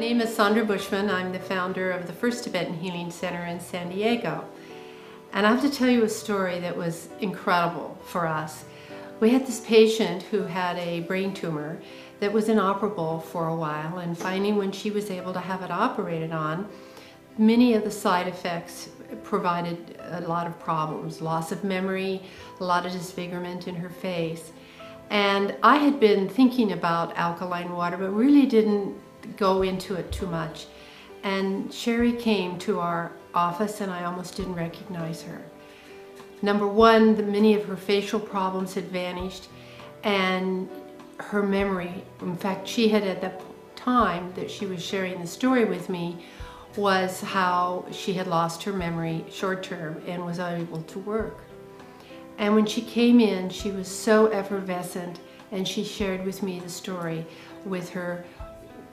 name is Sondra Buschmann. I'm the founder of the first Tibetan Healing Center in San Diego. And I have to tell you a story that was incredible for us. We had this patient who had a brain tumor that was inoperable for a while, and finally when she was able to have it operated on, many of the side effects provided a lot of problems. Loss of memory, a lot of disfigurement in her face. And I had been thinking about alkaline water, but really didn't go into it too much. And Sherry came to our office and I almost didn't recognize her. Number one, many of her facial problems had vanished, and her memory, in fact, she had at the time that she was sharing the story with me, was how she had lost her memory short term and was unable to work. And when she came in, she was so effervescent, and she shared with me the story with her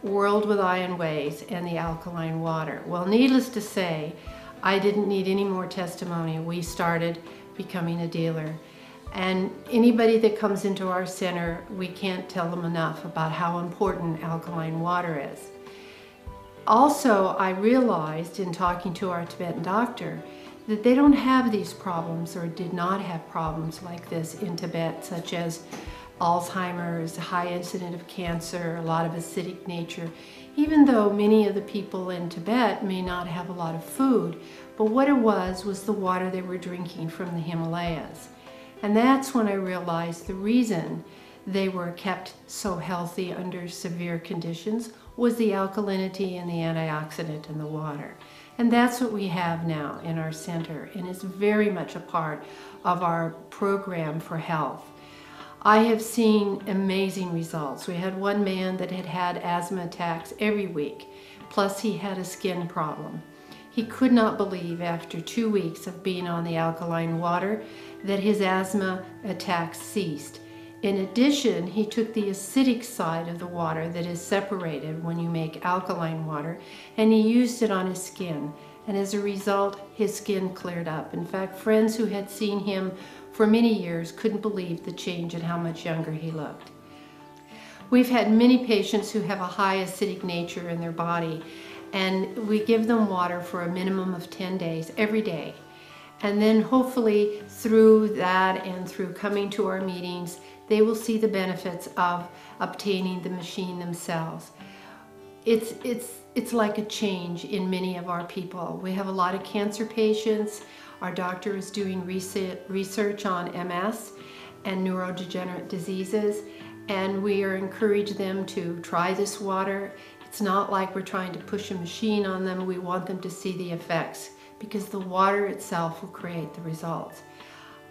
World with Ion Ways and the alkaline water. Well, needless to say, I didn't need any more testimony. We started becoming a dealer. And anybody that comes into our center, we can't tell them enough about how important alkaline water is. Also, I realized in talking to our Tibetan doctor that they don't have these problems, or did not have problems like this in Tibet, such as Alzheimer's, high incidence of cancer, a lot of acidic nature, even though many of the people in Tibet may not have a lot of food. But what it was the water they were drinking from the Himalayas. And that's when I realized the reason they were kept so healthy under severe conditions was the alkalinity and the antioxidant in the water. And that's what we have now in our center, and it's very much a part of our program for health. I have seen amazing results. We had one man that had had asthma attacks every week, plus he had a skin problem. He could not believe after 2 weeks of being on the alkaline water that his asthma attacks ceased. In addition, he took the acidic side of the water that is separated when you make alkaline water, and he used it on his skin. And as a result, his skin cleared up. In fact, friends who had seen him for many years couldn't believe the change and how much younger he looked. We've had many patients who have a high acidic nature in their body, and we give them water for a minimum of 10 days every day. And then hopefully through that and through coming to our meetings, they will see the benefits of obtaining the machine themselves. It's like a change in many of our people. We have a lot of cancer patients. Our doctor is doing research on MS and neurodegenerative diseases, and we are encouraging them to try this water. It's not like we're trying to push a machine on them. We want them to see the effects, because the water itself will create the results.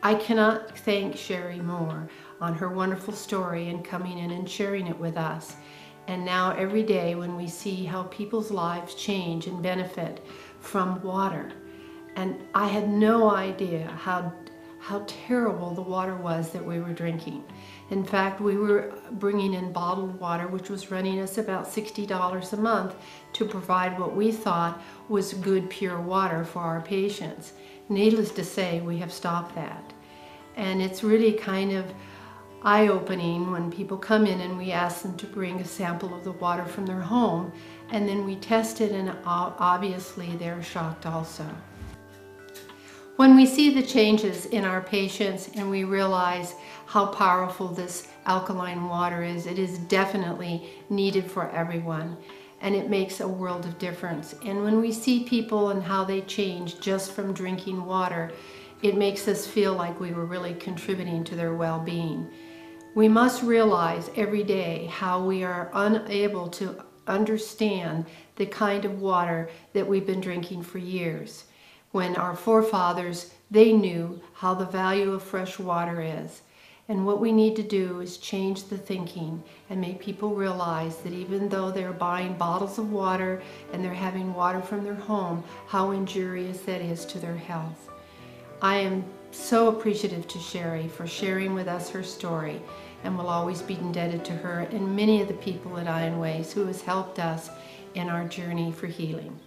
I cannot thank Sherry more on her wonderful story and coming in and sharing it with us. And now every day when we see how people's lives change and benefit from water, and I had no idea how terrible the water was that we were drinking. In fact, we were bringing in bottled water, which was running us about $60 a month to provide what we thought was good, pure water for our patients. Needless to say, we have stopped that. And it's really kind of eye-opening when people come in and we ask them to bring a sample of the water from their home, and then we test it, and obviously they're shocked also. When we see the changes in our patients and we realize how powerful this alkaline water is, it is definitely needed for everyone, and it makes a world of difference. And when we see people and how they change just from drinking water, it makes us feel like we were really contributing to their well-being. We must realize every day how we are unable to understand the kind of water that we've been drinking for years. When our forefathers, they knew how the value of fresh water is. And what we need to do is change the thinking and make people realize that even though they're buying bottles of water and they're having water from their home, how injurious that is to their health. I am so appreciative to Sherry for sharing with us her story, and will always be indebted to her and many of the people at Ionized who has helped us in our journey for healing.